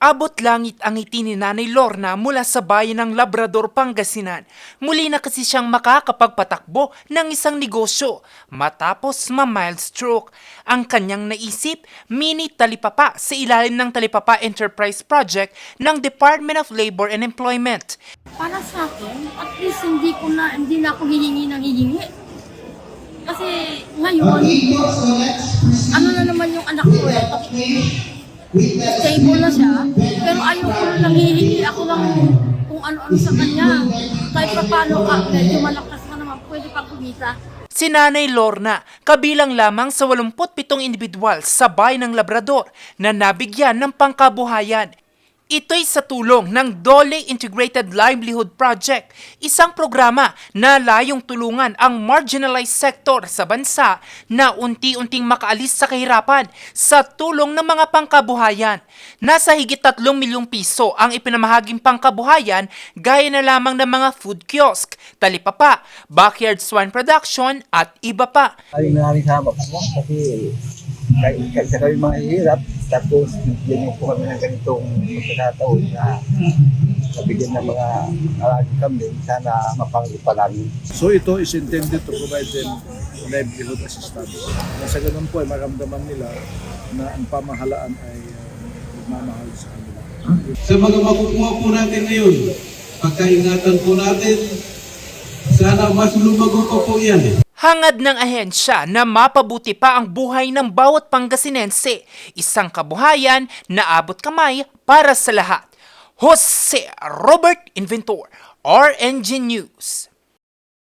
Abot langit ang ngiti ni Nanay Lorna mula sa bayan ng Labrador, Pangasinan. Muli na kasi siyang makakapagpatakbo ng isang negosyo matapos ma-mild stroke. Ang kanyang naisip, mini talipapa sa ilalim ng Talipapa Enterprise Project ng Department of Labor and Employment. Para sa akin, at least hindi na ako hihingi ng hihingi. Kasi ngayon, ano na naman yung anak ko stable na siya, pero ayoko lang hihingi ako lang kung ano-ano sa kanya. Kahit pa paano medyo malakas na naman, pwede pa kumita. Si Nanay Lorna, kabilang lamang sa 87 individual sa bayan ng Labrador na nabigyan ng pangkabuhayan. Ito'y sa tulong ng Dole Integrated Livelihood Project, isang programa na layong tulungan ang marginalized sector sa bansa na unti-unting makaalis sa kahirapan sa tulong ng mga pangkabuhayan. Nasa higit 3 milyong piso ang ipinamahaging pangkabuhayan gaya na lamang ng mga food kiosk, talipapa, backyard swine production at iba pa. Maraming salamat po kasi kasi kami mga hirap, tapos bigyan niyo po kami ng ganitong pagkakataon na nabigyan ng mga alagi kami, sana mapangipa namin. So ito is intended to provide them livelihood assistance. Na sa ganun po ay maramdaman nila na ang pamahalaan ay magmamahal sa kanila. Sa mga makukuha po natin ngayon, pagkaingatan po natin, sana mas lumago pa po yan. Hangad ng ahensya na mapabuti pa ang buhay ng bawat Pangasinense, isang kabuhayan na abot kamay para sa lahat. Jose Robert Inventor, RNG News.